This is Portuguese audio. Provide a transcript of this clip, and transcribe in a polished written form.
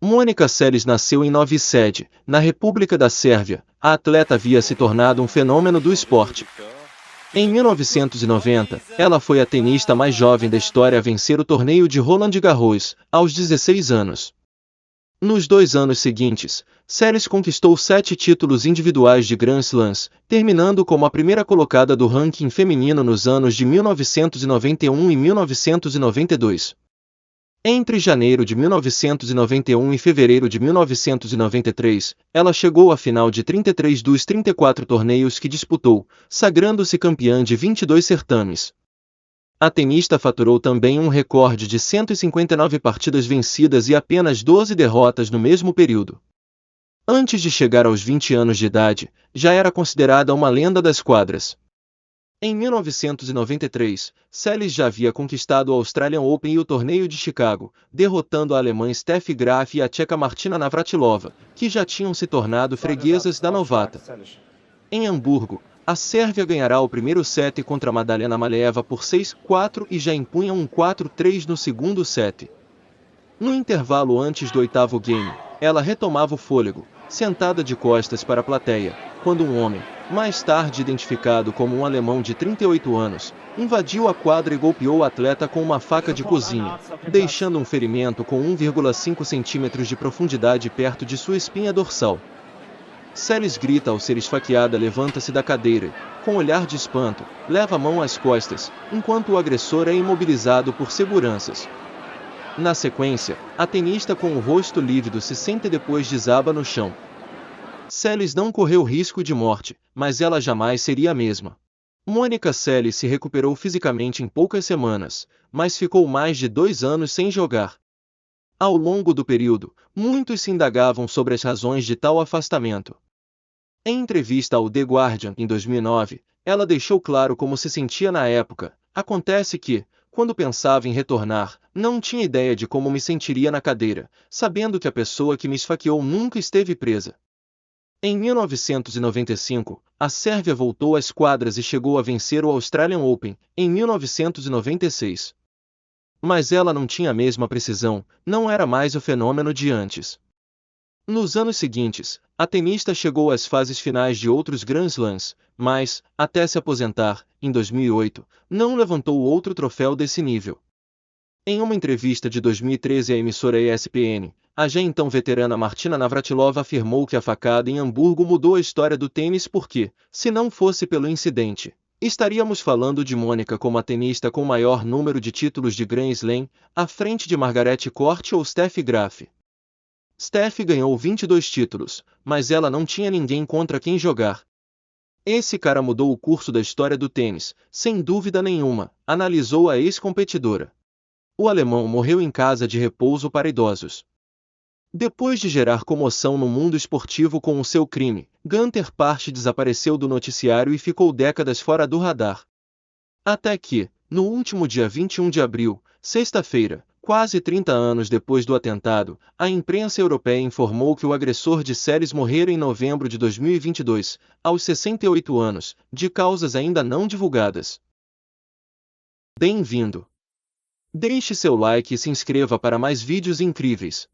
Monica Seles nasceu em Novi Sad, na República da Sérvia. A atleta havia se tornado um fenômeno do esporte. Em 1990, ela foi a tenista mais jovem da história a vencer o torneio de Roland Garros, aos 16 anos. Nos 2 anos seguintes, Seles conquistou 7 títulos individuais de Grand Slams, terminando como a primeira colocada do ranking feminino nos anos de 1991 e 1992. Entre janeiro de 1991 e fevereiro de 1993, ela chegou à final de 33 dos 34 torneios que disputou, sagrando-se campeã de 22 certames. A tenista faturou também um recorde de 159 partidas vencidas e apenas 12 derrotas no mesmo período. Antes de chegar aos 20 anos de idade, já era considerada uma lenda das quadras. Em 1993, Seles já havia conquistado o Australian Open e o torneio de Chicago, derrotando a alemã Steffi Graf e a tcheca Martina Navratilova, que já tinham se tornado freguesas da novata. Em Hamburgo, a Sérvia ganhará o primeiro set contra Madalena Maleeva por 6-4 e já impunha um 4-3 no segundo set. No intervalo antes do 8º game, ela retomava o fôlego, sentada de costas para a plateia, quando um homem, mais tarde identificado como um alemão de 38 anos, invadiu a quadra e golpeou o atleta com uma faca de cozinha, deixando um ferimento com 1,5 centímetros de profundidade perto de sua espinha dorsal. Seles grita ao ser esfaqueada, levanta-se da cadeira e, com olhar de espanto, leva a mão às costas, enquanto o agressor é imobilizado por seguranças. Na sequência, a tenista com o rosto lívido se senta e depois desaba no chão. Seles não correu risco de morte, mas ela jamais seria a mesma. Monica Seles se recuperou fisicamente em poucas semanas, mas ficou mais de 2 anos sem jogar. Ao longo do período, muitos se indagavam sobre as razões de tal afastamento. Em entrevista ao The Guardian em 2009, ela deixou claro como se sentia na época. Acontece que, quando pensava em retornar, não tinha ideia de como me sentiria na cadeira, sabendo que a pessoa que me esfaqueou nunca esteve presa. Em 1995, a Sérvia voltou às quadras e chegou a vencer o Australian Open, em 1996. Mas ela não tinha a mesma precisão, não era mais o fenômeno de antes. Nos anos seguintes, a tenista chegou às fases finais de outros Grand Slams, mas, até se aposentar, em 2008, não levantou outro troféu desse nível. Em uma entrevista de 2013 à emissora ESPN, a já então veterana Martina Navratilova afirmou que a facada em Hamburgo mudou a história do tênis porque, se não fosse pelo incidente, estaríamos falando de Monica como a tenista com maior número de títulos de Grand Slam, à frente de Margaret Court ou Steffi Graf. Steffi ganhou 22 títulos, mas ela não tinha ninguém contra quem jogar. Esse cara mudou o curso da história do tênis, sem dúvida nenhuma, analisou a ex-competidora. O alemão morreu em casa de repouso para idosos. Depois de gerar comoção no mundo esportivo com o seu crime, Gunter Parche desapareceu do noticiário e ficou décadas fora do radar. Até que, no último dia 21 de abril, sexta-feira, quase 30 anos depois do atentado, a imprensa europeia informou que o agressor de Seles morrera em novembro de 2022, aos 68 anos, de causas ainda não divulgadas. Bem-vindo! Deixe seu like e se inscreva para mais vídeos incríveis.